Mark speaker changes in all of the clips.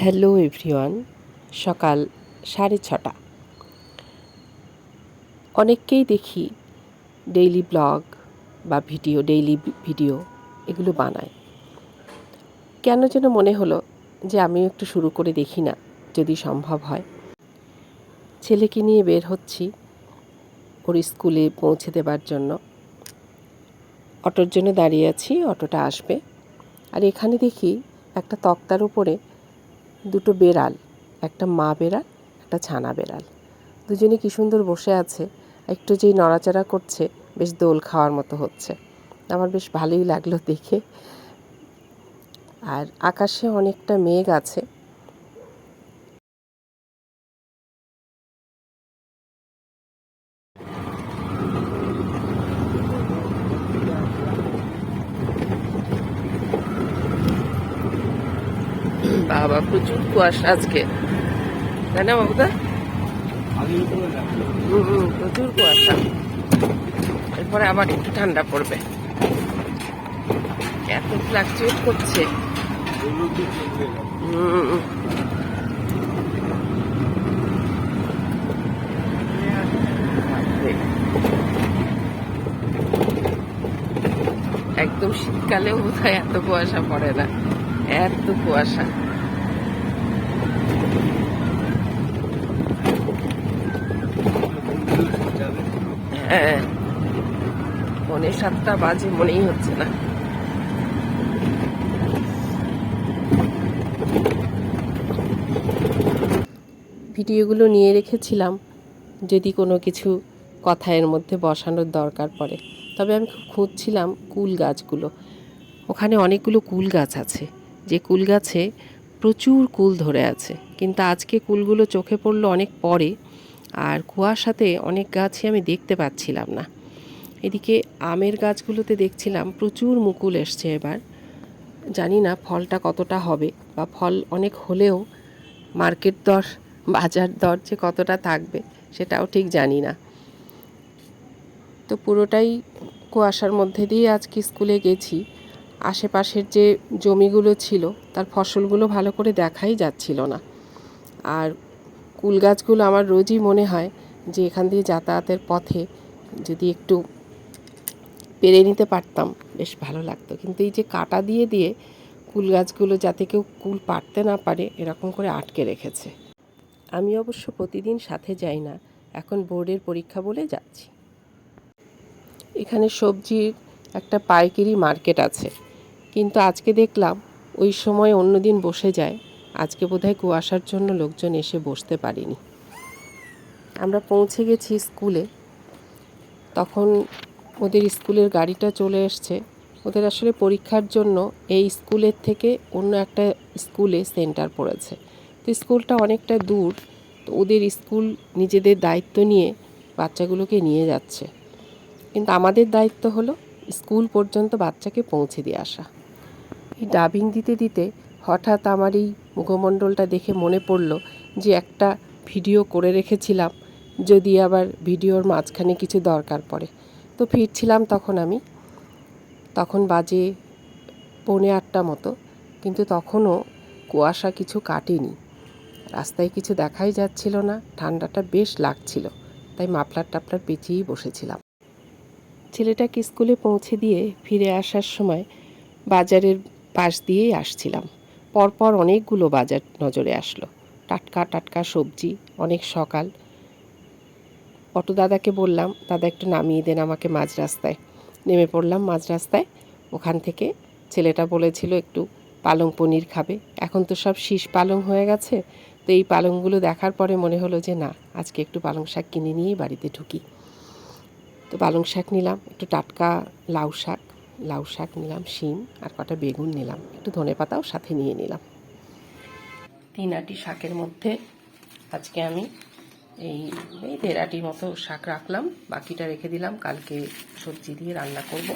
Speaker 1: Hello everyone, সকাল 6:30। অনেককেই দেখি ডেইলি ব্লগ বা ডেইলি ভিডিও এগুলো বানায়। কেন যেন মনে হলো যে আমিও একটু শুরু করে দেখি না, যদি সম্ভব হয়। ছেলেকে নিয়ে বের হচ্ছি ওর স্কুলে পৌঁছে দেবার জন্য। অটোর জন্য দাঁড়িয়ে আছি, অটোটা আসবে। আর এখানে দেখি একটা তক্তার উপরে দুটো বেড়াল, একটা মা বেড়াল, একটা ছানা বেড়াল, দুজনে কি সুন্দর বসে আছে। একটু যেই নড়াচড়া করছে, বেশ দোল খাওয়ার মতো হচ্ছে। আমার বেশ ভালোই লাগলো দেখে। আর আকাশে অনেকটা মেঘ আছে। বাবা, প্রচুর কুয়াশা আজকে, তাই না বাবুদা? প্রচুর কুয়াশা। এরপরে আবার একটু ঠান্ডা পড়বে। এত ফ্লাকচুয়েট করছে। একদম শীতকালেও বোধহয় এত কুয়াশা পড়ে না, এত কুয়াশা। হ্যাঁ, 6:45 বাজে মনেই হচ্ছে না। ভিডিওগুলো নিয়ে রেখেছিলাম যদি কোনো কিছু কথা এর মধ্যে বসানোর দরকার পড়ে। তবে আমি খুব খুঁজছিলাম কুল গাছগুলো। ওখানে অনেকগুলো কুল গাছ আছে, যে কুল গাছে প্রচুর কুল ধরে আছে। কিন্তু আজকে কুলগুলো চোখে পড়লো অনেক পরে, আর কুয়াশাতে অনেক গাছই আমি দেখতে পাচ্ছিলাম না। এদিকে আমের গাছগুলোতে দেখছিলাম প্রচুর মুকুল এসছে এবার। জানি না ফলটা কতটা হবে, বা ফল অনেক হলেও মার্কেট দর, বাজার দর যে কতটা থাকবে সেটাও ঠিক জানি না। তো পুরোটাই কুয়াশার মধ্যে দিয়ে আজকে স্কুলে গেছি। আশেপাশের যে জমিগুলো ছিল তার ফসলগুলো ভালো করে দেখাই যাচ্ছিল না। আর কুল গাছগুলো আমার রোজই মনে হয় যে এখান দিয়ে যাতায়াতের পথে যদি একটু পেরে নিতে পারতাম বেশ ভালো লাগতো। কিন্তু এই যে কাটা দিয়ে দিয়ে কুল গাছগুলো যাতে কেউ কুল পাড়তে না পারে এরকম করে আটকে রেখেছে। আমি অবশ্য প্রতিদিন সাথে যাই না, এখন বোর্ডের পরীক্ষা বলে যাচ্ছি। এখানে সবজির একটা পাইকারি মার্কেট আছে, কিন্তু আজকে দেখলাম ওই সময় অন্যদিন বসে যায়। আজকে বোধহয় কুয়াশার জন্য লোকজন এসে বসতে পারেনি। আমরা পৌঁছে গেছি স্কুলে, তখন ওদের স্কুলের গাড়িটা চলে এসছে। ওদের আসলে পরীক্ষার জন্য এই স্কুলের থেকে অন্য একটা স্কুলে সেন্টার পড়েছে। তো স্কুলটা অনেকটা দূর, তো ওদের স্কুল নিজেদের দায়িত্ব নিয়ে বাচ্চাগুলোকে নিয়ে যাচ্ছে। কিন্তু আমাদের দায়িত্ব হলো স্কুল পর্যন্ত বাচ্চাকে পৌঁছে দিয়ে আসা। এই ডাবিং দিতে দিতে হঠাৎ আমার এই মুখমণ্ডলটা দেখে মনে পড়ল যে একটা ভিডিও করে রেখেছিলাম, যদি আবার ভিডিওর মাঝখানে কিছু দরকার পড়ে। তো ফিরছিলাম তখন বাজে 7:45 মতো, কিন্তু তখনও কুয়াশা কিছু কাটেনি। রাস্তায় কিছু দেখাই যাচ্ছিল না, ঠান্ডাটা বেশ লাগছিল, তাই মাফলার টাফলার পেঁচিয়েই বসেছিলাম। ছেলেটাকে স্কুলে পৌঁছে দিয়ে ফিরে আসার সময় বাজারের পাশ দিয়েই আসছিলাম। পরপর অনেকগুলো বাজার নজরে আসলো, টাটকা টাটকা সবজি, অনেক সকাল। অটো দাদাকে বললাম, দাদা একটু নামিয়ে দেন আমাকে মাঝ রাস্তায়। নেমে পড়লাম মাঝ রাস্তায়। ওখান থেকে ছেলেটা বলেছিল একটু পালং পনির খাবে। এখন তো সব শীষ পালং হয়ে গেছে, তো এই পালংগুলো দেখার পরে মনে হলো যে না, আজকে একটু পালং শাক কিনে নিয়েই বাড়িতে ঢুকি। তো পালং শাক নিলাম, একটু টাটকা লাউ শাক নিলাম, শিম আর কটা বেগুন নিলাম, একটু ধনেপাতাও সাথে নিয়ে নিলাম। 3 আটি শাকের মধ্যে আজকে আমি এই 1.5 আটি মতো শাক রাখলাম, বাকিটা রেখে দিলাম কালকে সবজি দিয়ে রান্না করব।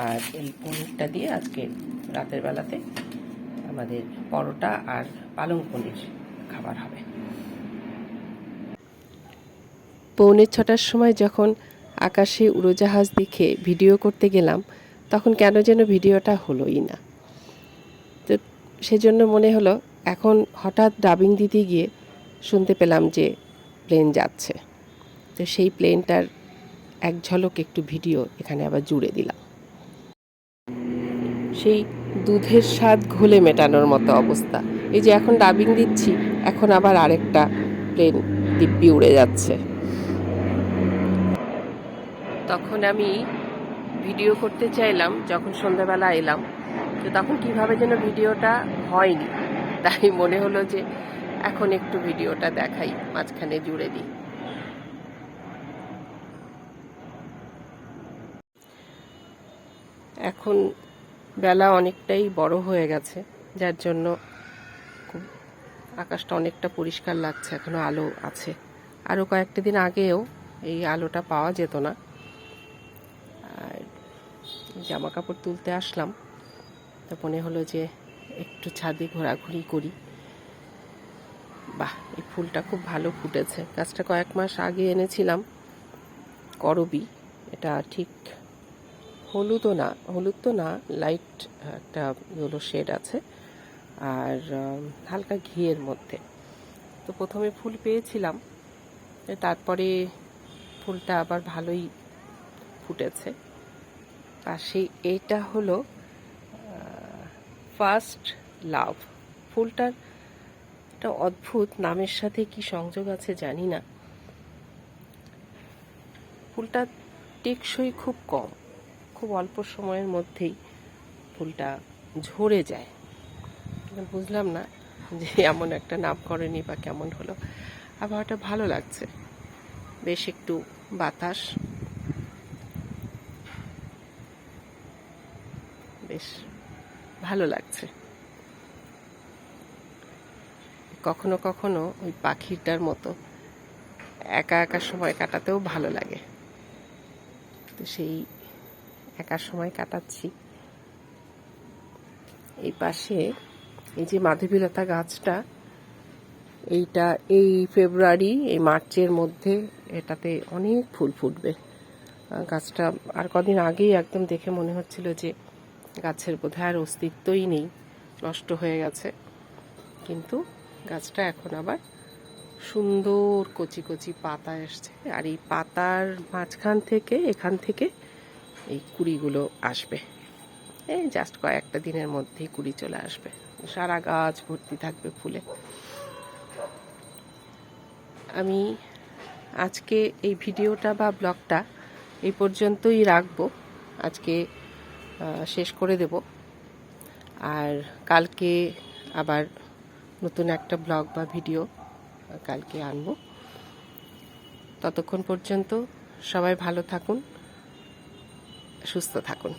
Speaker 1: আর এই পনিরটা দিয়ে আজকে রাতের বেলাতে আমাদের পরোটা আর পালং পনির খাবার হবে। 6:45 সময় যখন আকাশে উড়োজাহাজ দেখে ভিডিও করতে গেলাম, তখন কেন যেন ভিডিওটা হলোই না। তো সেজন্য মনে হলো এখন হঠাৎ ডাবিং দিতে গিয়ে শুনতে পেলাম যে প্লেন যাচ্ছে। তো সেই প্লেনটার এক ঝলক একটু ভিডিও এখানে আবার জুড়ে দিলাম। সেই দুধের স্বাদ ঘোলে মেটানোর মতো অবস্থা। এই যে এখন ডাবিং দিচ্ছি, এখন আবার আরেকটা প্লেন দিব্যি উড়ে যাচ্ছে। তখন আমি ভিডিও করতে চাইলাম, যখন সন্ধ্যাবেলা এলাম, তো তখন কিভাবে যেন ভিডিওটা হয়নি। তাই মনে হলো যে এখন একটু ভিডিওটা দেখাই, মাঝখানে জুড়ে দিই। এখন বেলা অনেকটাই বড় হয়ে গেছে, যার জন্য খুব আকাশটা অনেকটা পরিষ্কার লাগছে, এখনো আলো আছে। আরও কয়েকটা দিন আগেও এই আলোটা পাওয়া যেত না। আর জামা কাপড় তুলতে আসলাম, তো মনে হলো যে একটু ছাদে ঘোরাঘুরি করি। বাহ, এই ফুলটা খুব ভালো ফুটেছে। গাছটা কয়েক মাস আগে এনেছিলাম, করবি। এটা ঠিক হলুদ তো না, লাইট একটা ইয়েলো শেড আছে, আর হালকা ঘিয়ের মধ্যে। তো প্রথমে ফুল পেয়েছিলাম, তারপরে ফুলটা আবার ভালোই ফুটেছে। পাশে এইটা হলো ফার্স্ট লাভ। ফুলটার একটা অদ্ভুত নামের সাথে কি সংযোগ আছে জানি না। ফুলটা টেকসই খুব কম, খুব অল্প সময়ের মধ্যেই ফুলটা ঝরে যায়। বুঝলাম না যে এমন একটা নামকরণই বা কেমন হলো। আবহাওয়াটা ভালো লাগছে, বেশ একটু বাতাস, বেশ ভালো লাগছে। কখনো কখনো ওই পাখিটার মতো একা একা সময় কাটাতেও ভালো লাগে। তো সেই একা সময় কাটাচ্ছি। এই পাশে এই যে মাধবীলতা গাছটা, এইটা এই ফেব্রুয়ারি এই মার্চের মধ্যে এটাতে অনেক ফুল ফুটবে। গাছটা আর কদিন আগেই একদম দেখে মনে হচ্ছিল যে গাছের বোধহয় আর অস্তিত্বই নেই, নষ্ট হয়ে গেছে। কিন্তু গাছটা এখন আবার সুন্দর কচি কচি পাতা এসছে, আর এই পাতার মাঝখান থেকে এখান থেকে এই কুড়িগুলো আসবে। এই জাস্ট কয়েকটা দিনের মধ্যেই কুড়ি চলে আসবে, সারা গাছ ভর্তি থাকবে ফুলে। আমি আজকে এই ভিডিওটা বা ব্লগটা এই পর্যন্তই রাখবো, আজকে শেষ করে দেব। আর কালকে আবার নতুন একটা ব্লগ বা ভিডিও কালকে আনবো। ততক্ষণ পর্যন্ত সবাই ভালো থাকুন, সুস্থ থাকুন।